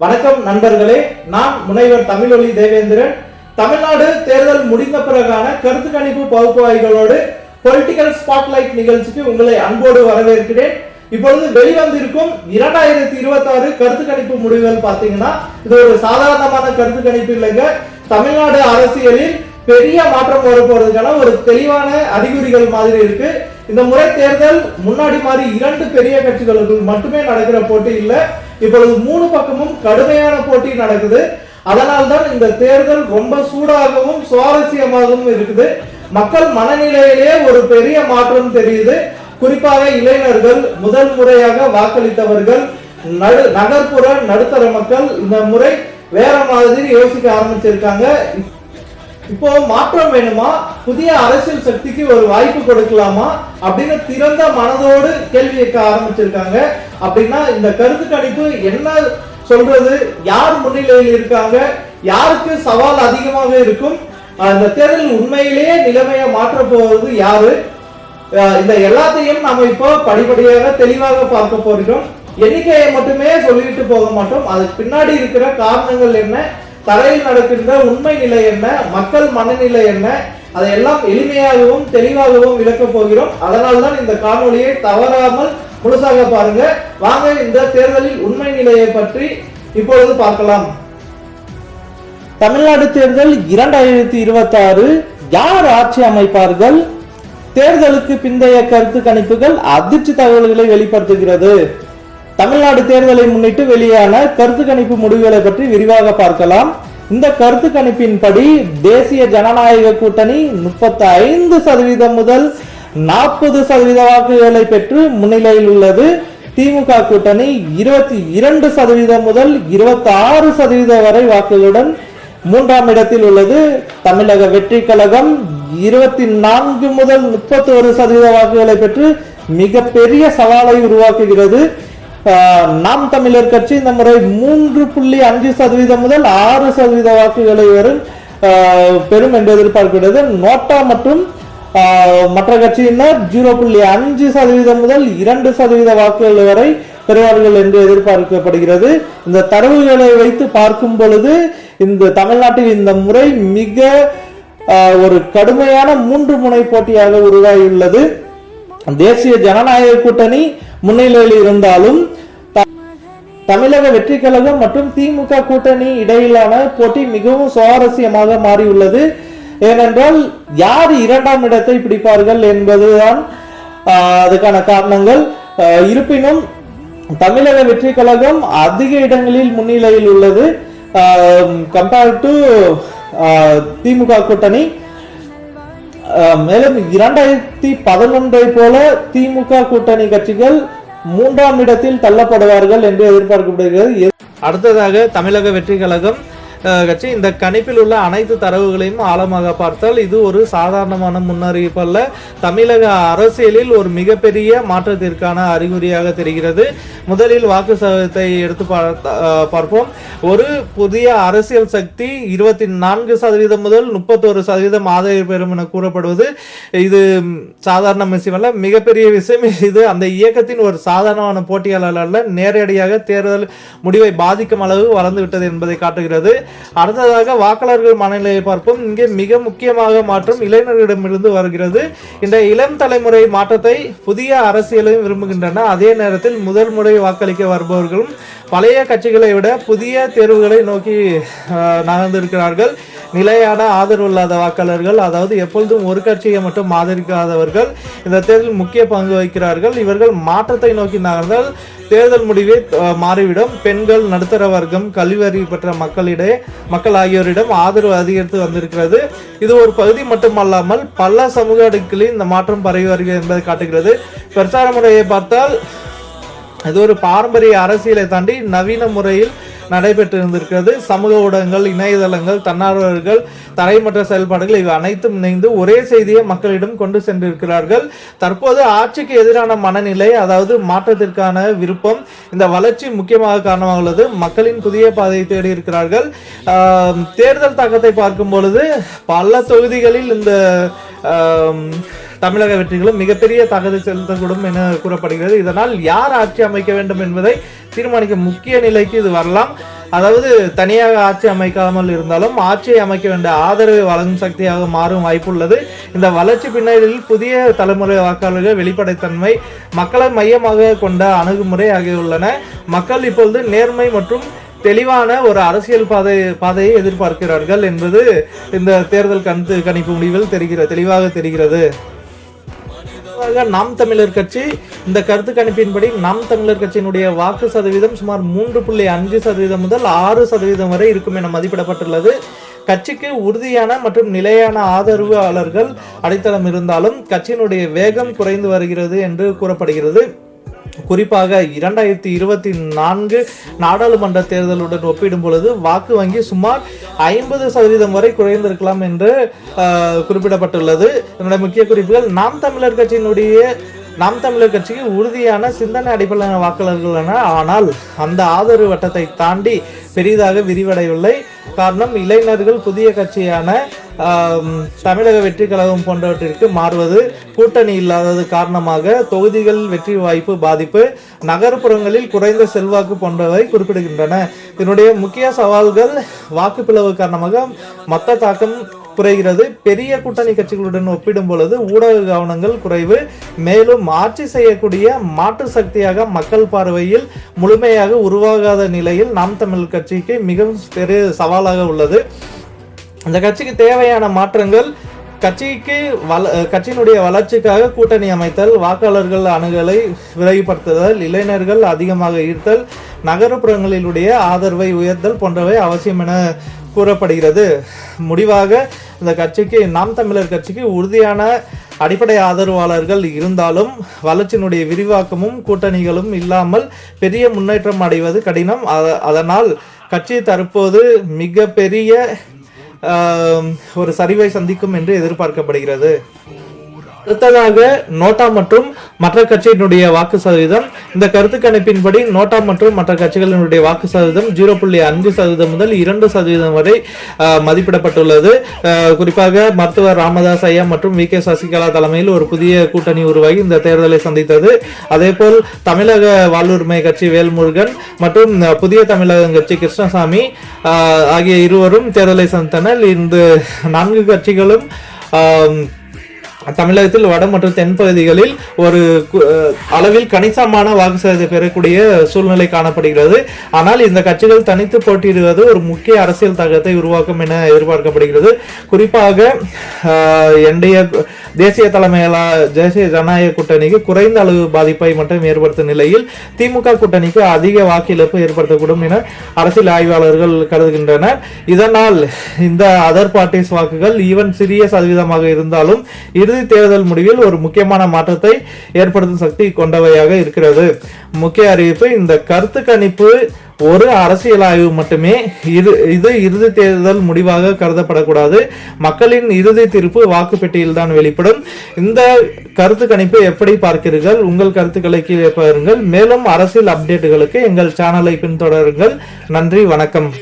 வணக்கம் நண்பர்களே, நான் முனைவர் தமிழொலி தேவேந்திரன். தமிழ்நாடு தேர்தல் முடிந்த பிறகான கருத்து கணிப்பு பகுப்பாய்களோடு பொலிட்டிக்கல் ஸ்பாட்லைட் நிகழ்ச்சிக்கு உங்களை அன்போடு வரவேற்கிறேன். இப்பொழுது வெளிவந்திருக்கும் 2026 கருத்து கணிப்பு முடிவுகள் பார்த்தீங்கன்னா இது ஒரு சாதாரணமான கருத்து கணிப்பு இல்லைங்க. தமிழ்நாடு அரசியலில் பெரிய மாற்றம் வரப்போறதுக்கான ஒரு தெளிவான அறிகுறிகள் மாதிரி இருக்கு. இந்த முறை தேர்தல் முன்னாடி மாதிரி 2 பெரிய கட்சிகளுக்கு மட்டுமே நடக்கிற போட்டி இல்லை, இப்பொழுது 3 பக்கமும் கடுமையான போட்டி நடக்குது. அதனால்தான் இந்த தேர்தல் ரொம்ப சூடாகவும் சுவாரஸ்யமாகவும் இருக்குது. மக்கள் மனநிலையிலேயே ஒரு பெரிய மாற்றம் தெரியுது. குறிப்பாக இளைஞர்கள், முதல் முறையாக வாக்களித்தவர்கள், நகர்ப்புற நடுத்தர மக்கள் இந்த முறை வேற மாதிரி யோசிக்க ஆரம்பிச்சிருக்காங்க. இப்போ மாற்றம் வேணுமா, புதிய அரசியல் சக்திக்கு ஒரு வாய்ப்பு கொடுக்கலாமா அப்படின்னு திறந்த மனதோடு கேள்வி கேட்க ஆரம்பிச்சிருக்காங்க. அப்படின்னா இந்த கருத்து கணிப்பு என்ன சொல்றது, யார் முன்னிலையில் இருக்காங்க, யாருக்கு சவால் அதிகமாக இருக்கும், இந்த தேர்தல் உண்மையிலேயே நிலைமையை மாற்ற போவது யாரு, இந்த எல்லாத்தையும் நாம இப்போ படிப்படியாக தெளிவாக பார்க்க போகிறோம். எண்ணிக்கையை மட்டுமே சொல்லிட்டு போக மாட்டோம், அதுக்கு பின்னாடி இருக்கிற காரணங்கள் என்ன, தரையில் நடக்கின்ற உண்மை நிலை என்ன, மக்கள் மனநிலை என்ன, அதையெல்லாம் எளிமையாகவும் தெளிவாகவும் விளக்க போகிறோம். அதனால்தான் இந்த காணொலியை தவறாமல் முழுசாக பாருங்க. வாங்க இந்த தேர்தலில் உண்மை நிலையை பற்றி இப்பொழுது பார்க்கலாம். தமிழ்நாடு தேர்தல் 2026 யார் ஆட்சி அமைப்பார்கள்? தேர்தலுக்கு பிந்தைய கருத்து கணிப்புகள் அதிர்ச்சி தகவல்களை வெளிப்படுத்துகிறது. தமிழ்நாடு தேர்தலை முன்னிட்டு வெளியான கருத்து கணிப்பு முடிவுகளை பற்றி விரிவாக பார்க்கலாம். இந்த கருத்து கணிப்பின்படி தேசிய ஜனநாயக கூட்டணி 35% முதல் 40% வாக்குகளை பெற்று முன்னிலையில் உள்ளது. திமுக கூட்டணி 22% முதல் 26% வரை வாக்குகளுடன் 3ஆம் இடத்தில் உள்ளது. தமிழக வெற்றி கழகம் 24 முதல் 31% வாக்குகளை பெற்று மிகப்பெரிய சவாலை உருவாக்குகிறது. நாம் தமிழர் கட்சி இந்த முறை 3.5% முதல் 6% வாக்குகளை பெறும் என்று எதிர்பார்க்கிறது. நோட்டா மற்றும் மற்ற கட்சியினர் 0.5% முதல் 2% வாக்குகள் வரை பெறுவார்கள் என்று எதிர்பார்க்கப்படுகிறது. இந்த தரவுகளை வைத்து பார்க்கும் பொழுது இந்த தமிழ்நாட்டில் இந்த முறை மிக ஒரு கடுமையான 3 முனை போட்டியாக உருவாகியுள்ளது. தேசிய ஜனநாயக கூட்டணி முன்னிலையில் இருந்தாலும் தமிழக வெற்றி கழகம் மற்றும் திமுக கூட்டணி இடையிலான போட்டி மிகவும் சுவாரஸ்யமாக மாறியுள்ளது. ஏனென்றால் யார் 2ஆம் இடத்தை பிடிப்பார்கள் என்பதுதான் அதுக்கான காரணங்கள். இருப்பினும் தமிழக வெற்றி கழகம் அதிக இடங்களில் முன்னிலையில் உள்ளது கம்பேர் டு திமுக கூட்டணி. மேலும் 2011 போல திமுக கூட்டணி கட்சிகள் 3ஆம் இடத்தில் தள்ளப்படுவார்கள் என்று எதிர்பார்க்கப்படுகிறது. அடுத்ததாக தமிழக வெற்றி கழகம் கட்சி இந்த கணிப்பில் உள்ள அனைத்து தரவுகளையும் ஆழமாக பார்த்தால் இது ஒரு சாதாரணமான முன்னறிவிப்பு அல்ல, தமிழக அரசியலில் ஒரு மிகப்பெரிய மாற்றத்திற்கான அறிகுறியாக தெரிகிறது. முதலில் வாக்கு சதவீதத்தை எடுத்து பார்ப்போம். ஒரு புதிய அரசியல் சக்தி 24% முதல் 31% ஆதரவு பெறும் என கூறப்படுவது இது சாதாரண விஷயம் அல்ல, மிகப்பெரிய விஷயம். இது அந்த இயக்கத்தின் ஒரு சாதாரணமான போட்டியாளர் அல்ல, நேரடியாக தேர்தல் முடிவை பாதிக்கும் அளவு வளர்ந்துவிட்டது என்பதை காட்டுகிறது. அடுத்ததாக வாக்காளர்கள் மனநிலையை பார்ப்போம். இங்கே மிக முக்கியமாக மாற்றம் இளைஞர்களிடமிருந்து வருகிறது. இந்த இளம் தலைமுறை மாற்றத்தை, புதிய அரசியலையும் விரும்புகின்றன. அதே நேரத்தில் முதல் முறை வாக்களிக்க வருபவர்களும் பழைய கட்சிகளை விட புதிய தேர்வுகளை நோக்கி நகர்ந்திருக்கிறார்கள். நிலையான ஆதரவு இல்லாத வாக்காளர்கள், அதாவது எப்பொழுதும் ஒரு கட்சியை மட்டும் ஆதரிக்காதவர்கள் இந்த தேர்தலில் முக்கிய பங்கு வகிக்கிறார்கள். இவர்கள் மாற்றத்தை நோக்கி நகர்ந்தால் தேர்தல் முடிவே மாறிவிடும். பெண்கள், நடுத்தர வர்க்கம், கல்வியறிவு பெற்ற மக்கள் ஆகியோரிடம் ஆதரவு அதிகரித்து வந்திருக்கிறது. இது ஒரு பகுதி மட்டுமல்லாமல் பல சமூக அடுக்குகளில் இந்த மாற்றம் பரவி வருகிறது என்பதை காட்டுகிறது. பிரச்சார முறையை பார்த்தால் இது ஒரு பாரம்பரிய அரசியலை தாண்டி நவீன முறையில் நடைபெற்று இருந்திருக்கிறது. சமூக ஊடகங்கள், இணையதளங்கள், தன்னார்வலர்கள், தரைமற்ற செயல்பாடுகள் இவை அனைத்தும் இணைந்து ஒரே செய்தியை மக்களிடம் கொண்டு சென்றிருக்கிறார்கள். தற்போது ஆட்சிக்கு எதிரான மனநிலை, அதாவது மாற்றத்திற்கான விருப்பம், இந்த வளர்ச்சி முக்கியமாக காரணமாக உள்ளது. மக்களின் புதிய பாதையை தேடி இருக்கிறார்கள். தேர்தல் தாக்கத்தை பார்க்கும் பொழுது பல தொகுதிகளில் இந்த தமிழக வெற்றிகளும் மிகப்பெரிய தாக்கத்தை செலுத்தக்கூடும் என கூறப்படுகிறது. இதனால் யார் ஆட்சி அமைக்க வேண்டும் என்பதை தீர்மானிக்க முக்கிய நிலைக்கு இது வரலாம். அதாவது தனியாக ஆட்சி அமைக்காமல் இருந்தாலும் ஆட்சியை அமைக்க வேண்டிய ஆதரவை வழங்கும் சக்தியாக மாறும் வாய்ப்புள்ளது. இந்த வளர்ச்சி பின்னணியில் புதிய தலைமுறை வாக்காளர்கள் வெளிப்படைத்தன்மை, மக்களை மையமாக கொண்ட அணுகுமுறை ஆகியுள்ளன. மக்கள் இப்பொழுது நேர்மை மற்றும் தெளிவான ஒரு அரசியல் பாதையை எதிர்பார்க்கிறார்கள் என்பது இந்த தேர்தல் கணிப்பு முடிவில் தெளிவாக தெரிகிறது. நாம் தமிழர் கட்சி இந்த கருத்து கணிப்பின்படி நாம் தமிழர் கட்சியினுடைய வாக்கு சதவீதம் சுமார் 3.5% முதல் 6% வரை இருக்கும் என மதிப்பிடப்பட்டுள்ளது. கட்சிக்கு உறுதியான மற்றும் நிலையான ஆதரவாளர்கள் அடித்தளம் இருந்தாலும் கட்சியினுடைய வேகம் குறைந்து வருகிறது என்று கூறப்படுகிறது. குறிப்பாக 2024 நாடாளுமன்ற தேர்தலுடன் ஒப்பிடும் பொழுது வாக்கு வங்கி சுமார் 50% வரை குறைந்திருக்கலாம் என்று குறிப்பிடப்பட்டுள்ளது. என்னுடைய முக்கிய குறிப்புகள்: நாம் தமிழர் கட்சிக்கு உறுதியான சிந்தனை அடிப்படையிலான வாக்காளர்கள், ஆனால் அந்த ஆதரவு வட்டத்தை தாண்டி பெரிதாக விரிவடையவில்லை. காரணம், இளைஞர்கள் புதிய கட்சியான தமிழக வெற்றி கழகம் போன்றவற்றிற்கு மாறுவது, கூட்டணி இல்லாதது காரணமாக தொகுதிகள் வெற்றி வாய்ப்பு பாதிப்பு, நகர்ப்புறங்களில் குறைந்த செல்வாக்கு போன்றவை குறிப்பிடுகின்றன. இதனுடைய முக்கிய சவால்கள்: வாக்குப்பிளவு காரணமாக மொத்த தாக்கம் குறைகிறது. பெரிய கூட்டணி கட்சிகளுடன் ஒப்பிடும் பொழுது ஊடக கவனங்கள் குறைவு. மேலும் ஆட்சி செய்யக்கூடிய மாற்று சக்தியாக மக்கள் பார்வையில் முழுமையாக உருவாகாத நிலையில் நாம் தமிழ் கட்சிக்கு மிகவும் பெரிய சவாலாக உள்ளது. இந்த கட்சிக்கு தேவையான மாற்றங்கள்: கட்சியினுடைய வளர்ச்சிக்காக கூட்டணி அமைத்தல், வாக்காளர்கள் அணுகலை விரைவுபடுத்துதல், இளைஞர்கள் அதிகமாக ஈர்த்தல், நகர்ப்புறங்களிலுடைய ஆதரவை உயர்த்தல் போன்றவை அவசியம் என கூறப்படுகிறது. முடிவாக இந்த கட்சிக்கு, நாம் தமிழர் கட்சிக்கு உறுதியான அடிப்படை ஆதரவாளர்கள் இருந்தாலும் வளர்ச்சியினுடைய விரிவாக்கமும் கூட்டணிகளும் இல்லாமல் பெரிய முன்னேற்றம் அடைவது கடினம். அதனால் கட்சி தற்போது மிக பெரிய ஒரு சரிவை சந்திக்கும் என்று எதிர்பார்க்கப்படுகிறது. அடுத்ததாக நோட்டா மற்றும் மற்ற கட்சியினுடைய வாக்கு சதவீதம். இந்த கருத்து கணிப்பின்படி நோட்டா மற்றும் மற்ற கட்சிகளினுடைய வாக்கு சதவீதம் 0.5% முதல் 2% வரை மதிப்பிடப்பட்டுள்ளது. குறிப்பாக மருத்துவர் ராமதாஸ் ஐயா மற்றும் வி.கே. சசிகலா தலைமையில் ஒரு புதிய கூட்டணி உருவாகி இந்த தேர்தலை சந்தித்தது. அதேபோல் தமிழக வாழ்வுரிமை கட்சி வேல்முருகன் மற்றும் புதிய தமிழகம் கட்சி கிருஷ்ணசாமி ஆகிய இருவரும் தேர்தலை சந்தித்தனர். இந்த 4 கட்சிகளும் தமிழகத்தில் வட மற்றும் தென் பகுதிகளில் ஒரு அளவில் கணிசமான வாக்கு சதவீதத்தை பெறக்கூடிய சூழ்நிலை காணப்படுகிறது. ஆனால் இந்த கட்சிகள் தனித்து போட்டியிடுவது ஒரு முக்கிய அரசியல் தாக்கத்தை உருவாக்கும் என எதிர்பார்க்கப்படுகிறது. குறிப்பாக தேசிய ஜனநாயக கூட்டணிக்கு குறைந்த அளவு பாதிப்பை மட்டும் ஏற்படுத்தும் நிலையில் திமுக கூட்டணிக்கு அதிக வாக்கு இழப்பு ஏற்படுத்தக்கூடும் என அரசியல் ஆய்வாளர்கள் கருதுகின்றனர். இதனால் இந்த அதர் பார்ட்டிஸ் வாக்குகள் ஈவன் சிறிய சதவீதமாக இருந்தாலும் இறுதி தேர்தல் முடிவில் ஒரு முக்கியமான மாற்றத்தை ஏற்படுத்தும் சக்தி கொண்டவையாக இருக்கிறது. முக்கிய அறிவிப்பு: இந்த கருத்து கணிப்பு ஒரு அரசியல் ஆய்வு மட்டுமே. இது இறுதி தேர்தல் முடிவாக கருதப்படக்கூடாது. மக்களின் இறுதி தீர்ப்பு வாக்கு பெட்டியில் தான் வெளிப்படும். இந்த கருத்து கணிப்பு எப்படி பார்க்கிறீர்கள்? உங்கள் கருத்துக்களை கீழே பகிருங்கள். மேலும் அரசியல் அப்டேட்டுகளுக்கு எங்கள் சேனலை பின்தொடருங்கள். நன்றி, வணக்கம்.